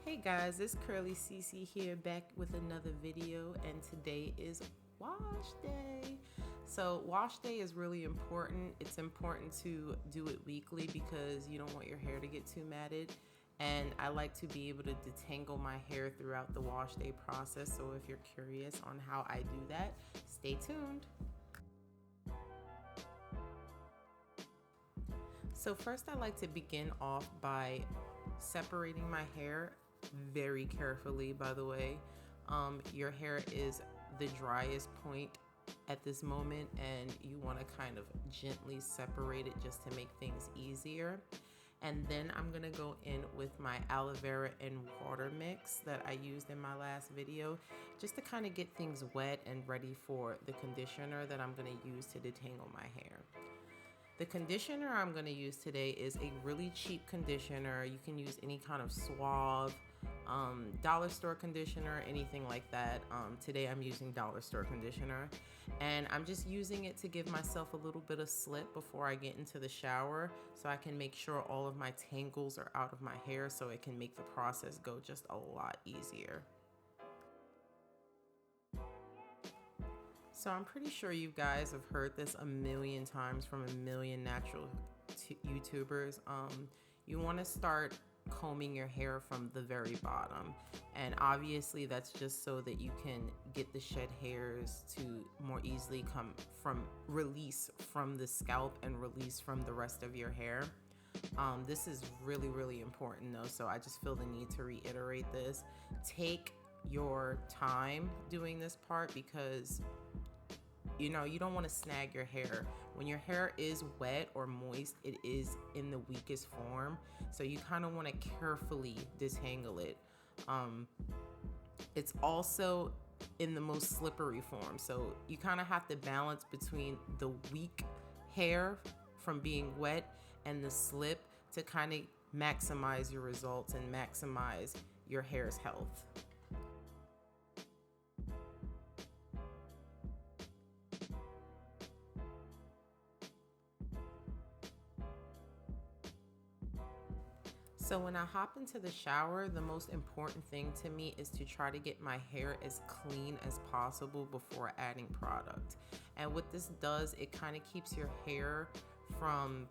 Hey guys, it's Curly CC here back with another video, and today is wash day. So wash day is really important. It's important to do it weekly because you don't want your hair to get too matted. And I like to be able to detangle my hair throughout the wash day process. So if you're curious on how I do that, stay tuned. So first I like to begin off by separating my hair very carefully, by the way. Your hair is the driest point at this moment and you want to kind of gently separate it just to make things easier. And then I'm gonna go in with my aloe vera and water mix that I used in my last video, just to kind of get things wet and ready for the conditioner that I'm gonna use to detangle my hair. The conditioner I'm going to use today is a really cheap conditioner. You can use any kind of Suave, dollar store conditioner, anything like that. Today I'm using dollar store conditioner, and I'm just using it to give myself a little bit of slip before I get into the shower so I can make sure all of my tangles are out of my hair so it can make the process go just a lot easier. So I'm pretty sure you guys have heard this a million times from a million natural YouTubers. You want to start combing your hair from the very bottom, and obviously that's just so that you can get the shed hairs to more easily release from the scalp and release from the rest of your hair. This is really important though, so I just feel the need to reiterate this. Take your time doing this part because you don't want to snag your hair. When your hair is wet or moist, it is in the weakest form. So you kind of want to carefully detangle it. It's also in the most slippery form. So you kind of have to balance between the weak hair from being wet and the slip to kind of maximize your results and maximize your hair's health. So when I hop into the shower, the most important thing to me is to try to get my hair as clean as possible before adding product. And what this does, it kind of keeps your hair from,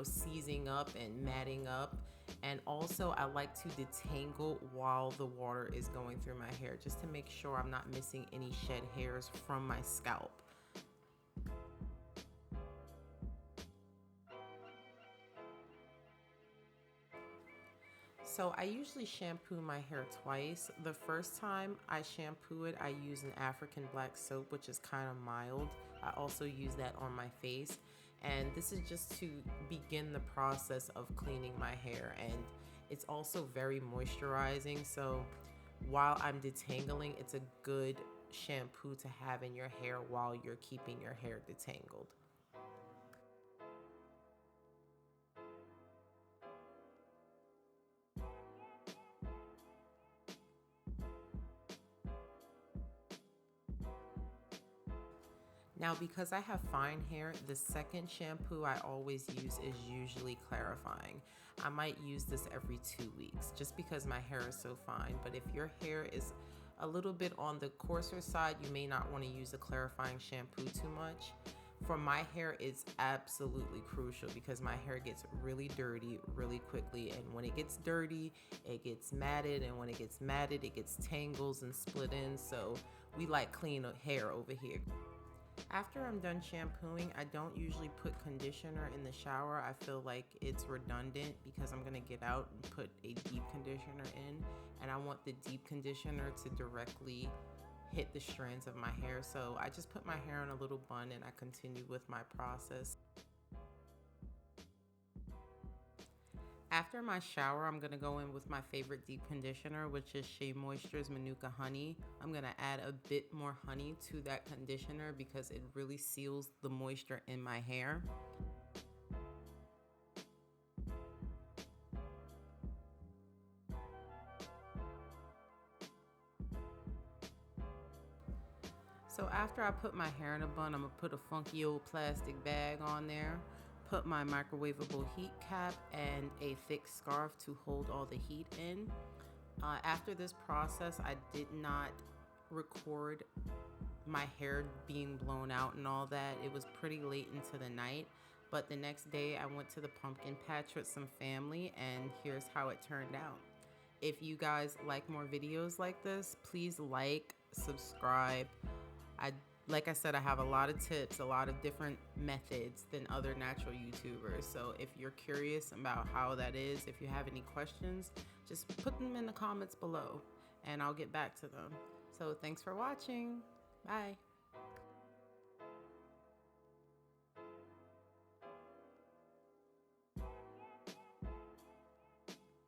seizing up and matting up. And also I like to detangle while the water is going through my hair, just to make sure I'm not missing any shed hairs from my scalp. So I usually shampoo my hair twice. The first time I shampoo it, I use an African black soap, which is kind of mild. I also use that on my face. And this is just to begin the process of cleaning my hair. And it's also very moisturizing. So while I'm detangling, it's a good shampoo to have in your hair while you're keeping your hair detangled. Now, because I have fine hair, the second shampoo I always use is usually clarifying. I might use this every 2 weeks just because my hair is so fine. But if your hair is a little bit on the coarser side, you may not want to use a clarifying shampoo too much. For my hair, it's absolutely crucial because my hair gets really dirty really quickly. And when it gets dirty, it gets matted. And when it gets matted, it gets tangles and split ends. So we like clean hair over here. After I'm done shampooing, I don't usually put conditioner in the shower. I feel like it's redundant because I'm gonna get out and put a deep conditioner in, and I want the deep conditioner to directly hit the strands of my hair. So I just put my hair in a little bun and I continue with my process. After my shower, I'm gonna go in with my favorite deep conditioner, which is Shea Moisture's Manuka Honey. I'm gonna add a bit more honey to that conditioner because it really seals the moisture in my hair. So after I put my hair in a bun, I'm gonna put a funky old plastic bag on there, put my microwavable heat cap and a thick scarf to hold all the heat in. After this process, I did not record my hair being blown out and all that. It was pretty late into the night, but the next day I went to the pumpkin patch with some family, and here's how it turned out. If you guys like more videos like this, please like, subscribe. I Like I said, I have a lot of tips, a lot of different methods than other natural YouTubers. So if you're curious about how that is, if you have any questions, just put them in the comments below and I'll get back to them. So thanks for watching. Bye.